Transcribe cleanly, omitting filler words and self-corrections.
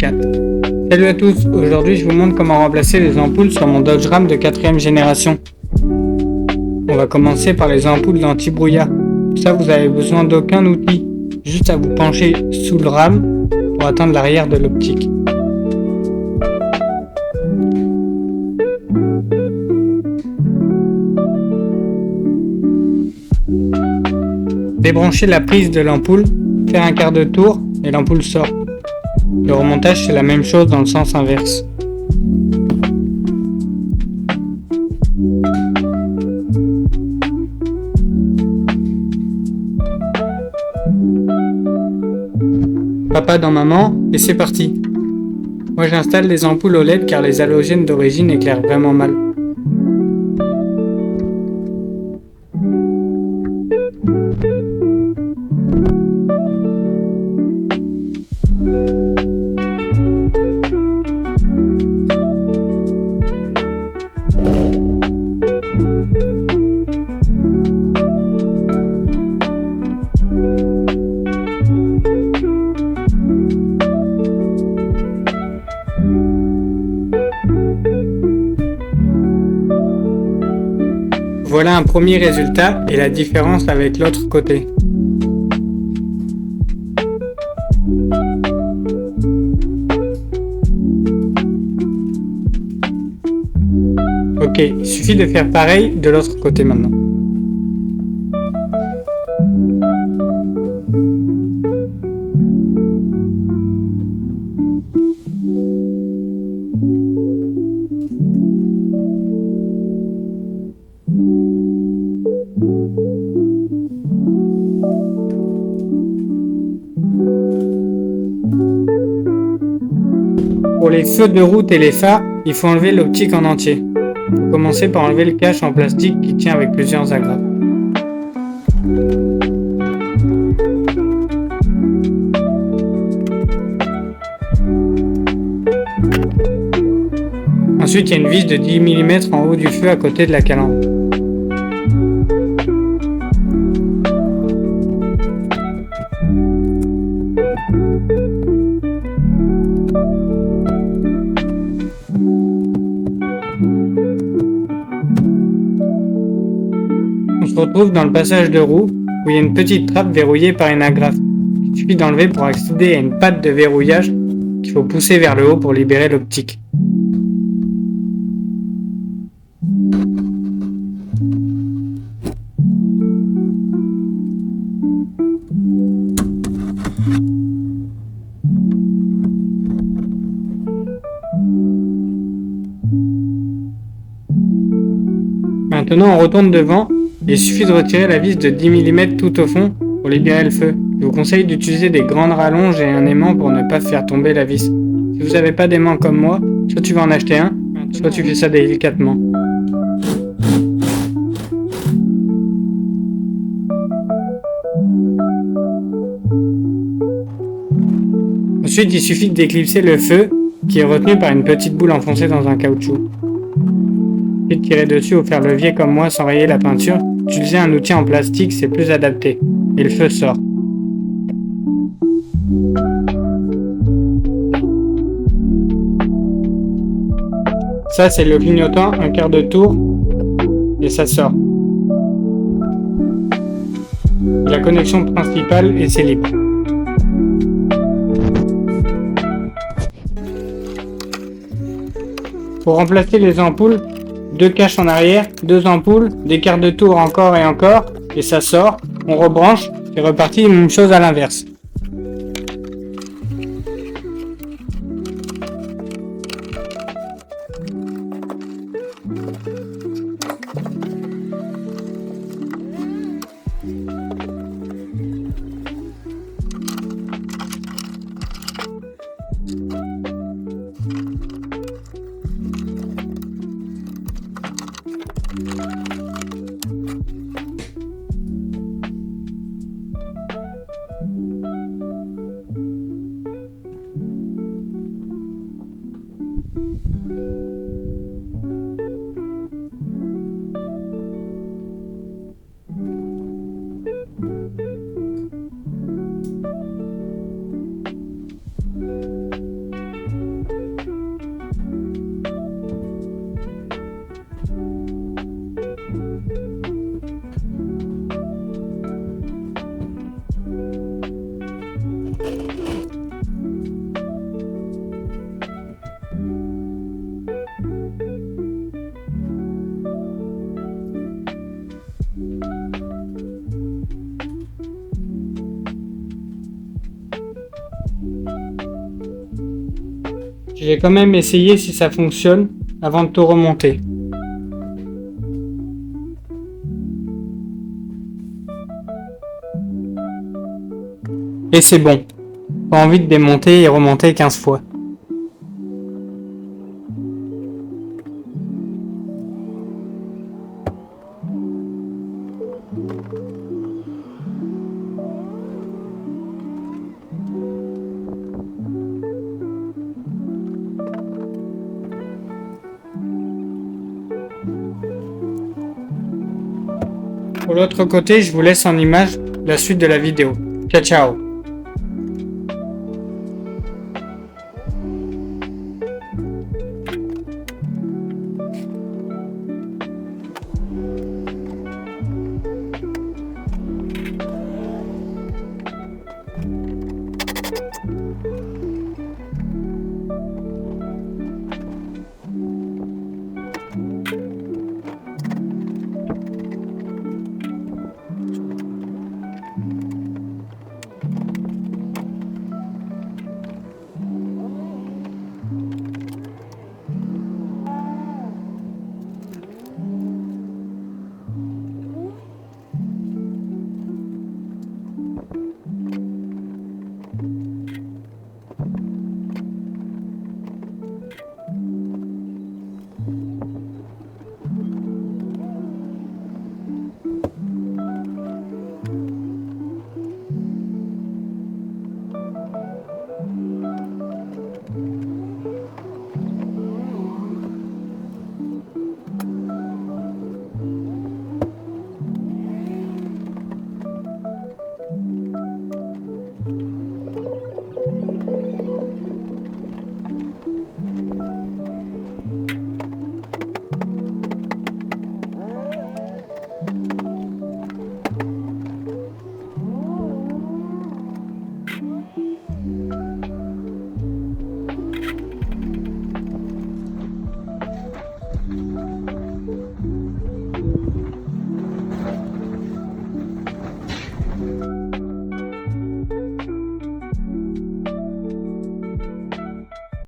4. Salut à tous, aujourd'hui je vous montre comment remplacer les ampoules sur mon Dodge Ram de 4ème génération. On va commencer par les ampoules d'anti-brouillard. Pour ça vous avez besoin d'aucun outil, juste à vous pencher sous le Ram pour atteindre l'arrière de l'optique. Débranchez la prise de l'ampoule, faire un quart de tour et l'ampoule sort. Le remontage c'est la même chose dans le sens inverse. Papa dans maman et c'est parti. Moi j'installe des ampoules OLED car les halogènes d'origine éclairent vraiment mal. Voilà un premier résultat et la différence avec l'autre côté. Ok, il suffit de faire pareil de l'autre côté maintenant. Pour les feux de route et les phares, il faut enlever l'optique en entier. Il faut commencer par enlever le cache en plastique qui tient avec plusieurs agrafes. Ensuite, il y a une vis de 10 mm en haut du feu à côté de la calandre. On se retrouve dans le passage de roue où il y a une petite trappe verrouillée par une agrafe. Il suffit d'enlever pour accéder à une patte de verrouillage qu'il faut pousser vers le haut pour libérer l'optique. Maintenant on retourne devant. Il suffit de retirer la vis de 10 mm tout au fond pour libérer le feu. Je vous conseille d'utiliser des grandes rallonges et un aimant pour ne pas faire tomber la vis. Si vous n'avez pas d'aimant comme moi, soit tu vas en acheter un, soit tu fais ça délicatement. Ensuite, il suffit de déclipser le feu qui est retenu par une petite boule enfoncée dans un caoutchouc. Puis de tirer dessus ou faire levier comme moi sans rayer la peinture. Utiliser un outil en plastique, c'est plus adapté. Et le feu sort. Ça, c'est le clignotant, un quart de tour. Et ça sort. La connexion principale et c'est libre. Pour remplacer les ampoules, 2 caches en arrière, 2 ampoules, des quarts de tour encore et encore, et ça sort, on rebranche, et reparti, même chose à l'inverse. Je vais quand même essayer si ça fonctionne avant de tout remonter. Et c'est bon. Pas envie de démonter et remonter 15 fois. Pour l'autre côté, je vous laisse en image la suite de la vidéo. Ciao ciao.